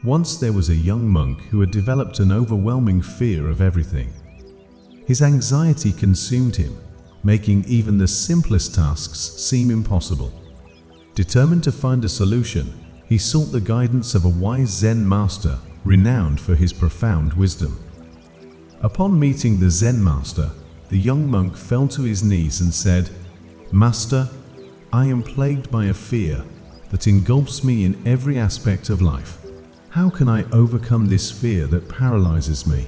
Once there was a young monk who had developed an overwhelming fear of everything. His anxiety consumed him, making even the simplest tasks seem impossible. Determined to find a solution, he sought the guidance of a wise Zen master renowned for his profound wisdom. Upon meeting the Zen master, the young monk fell to his knees and said, "Master, I am plagued by a fear that engulfs me in every aspect of life. How can I overcome this fear that paralyzes me?"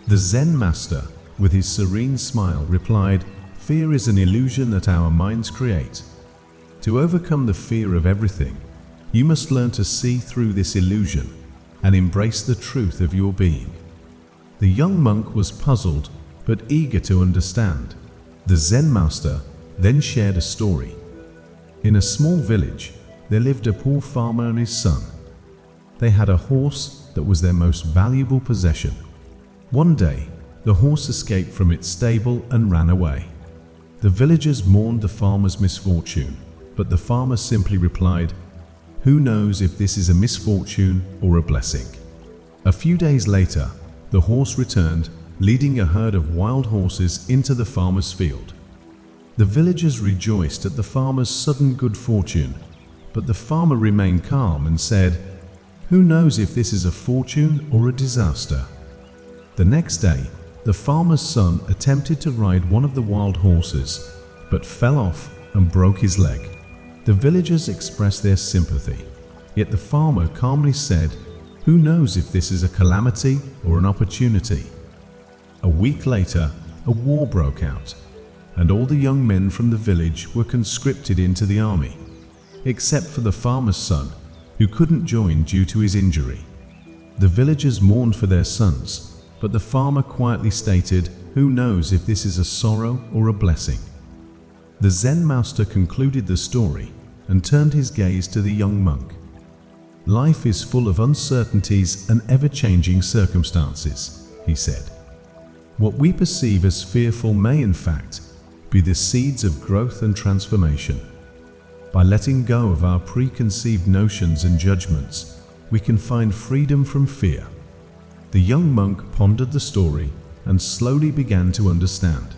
The Zen master, with his serene smile, replied, "Fear is an illusion that our minds create. To overcome the fear of everything, you must learn to see through this illusion and embrace the truth of your being." The young monk was puzzled but eager to understand. The Zen master then shared a story. In a small village, there lived a poor farmer and his son. They had a horse that was their most valuable possession. One day, the horse escaped from its stable and ran away. The villagers mourned the farmer's misfortune, but the farmer simply replied, "Who knows if this is a misfortune or a blessing?" A few days later, the horse returned, leading a herd of wild horses into the farmer's field. The villagers rejoiced at the farmer's sudden good fortune, but the farmer remained calm and said, "Who knows if this is a fortune or a disaster?" The next day, the farmer's son attempted to ride one of the wild horses, but fell off and broke his leg. The villagers expressed their sympathy, yet the farmer calmly said, "Who knows if this is a calamity or an opportunity?" A week later, a war broke out, and all the young men from the village were conscripted into the army, except for the farmer's son, who couldn't join due to his injury. The villagers mourned for their sons, but the farmer quietly stated, "Who knows if this is a sorrow or a blessing?" The Zen master concluded the story and turned his gaze to the young monk. "Life is full of uncertainties and ever-changing circumstances," he said. "What we perceive as fearful may, in fact, be the seeds of growth and transformation. By letting go of our preconceived notions and judgments, we can find freedom from fear." The young monk pondered the story and slowly began to understand.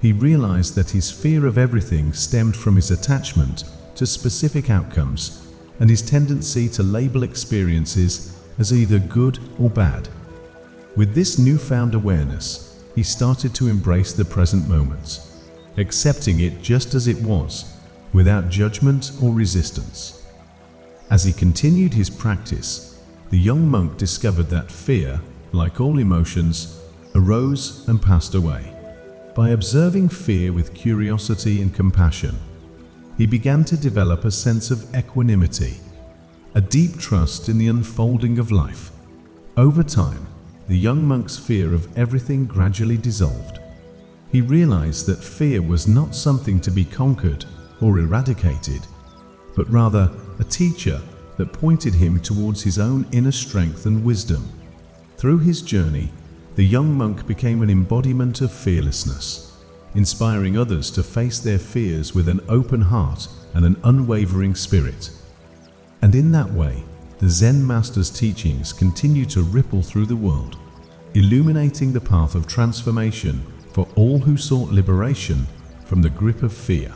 He realized that his fear of everything stemmed from his attachment to specific outcomes and his tendency to label experiences as either good or bad. With this newfound awareness, he started to embrace the present moment, accepting it just as it was, without judgment or resistance. As he continued his practice, the young monk discovered that fear, like all emotions, arose and passed away. By observing fear with curiosity and compassion, he began to develop a sense of equanimity, a deep trust in the unfolding of life. Over time, the young monk's fear of everything gradually dissolved. He realized that fear was not something to be conquered or eradicated, but rather a teacher that pointed him towards his own inner strength and wisdom. Through his journey, the young monk became an embodiment of fearlessness, inspiring others to face their fears with an open heart and an unwavering spirit. And in that way, the Zen master's teachings continue to ripple through the world, illuminating the path of transformation for all who sought liberation from the grip of fear.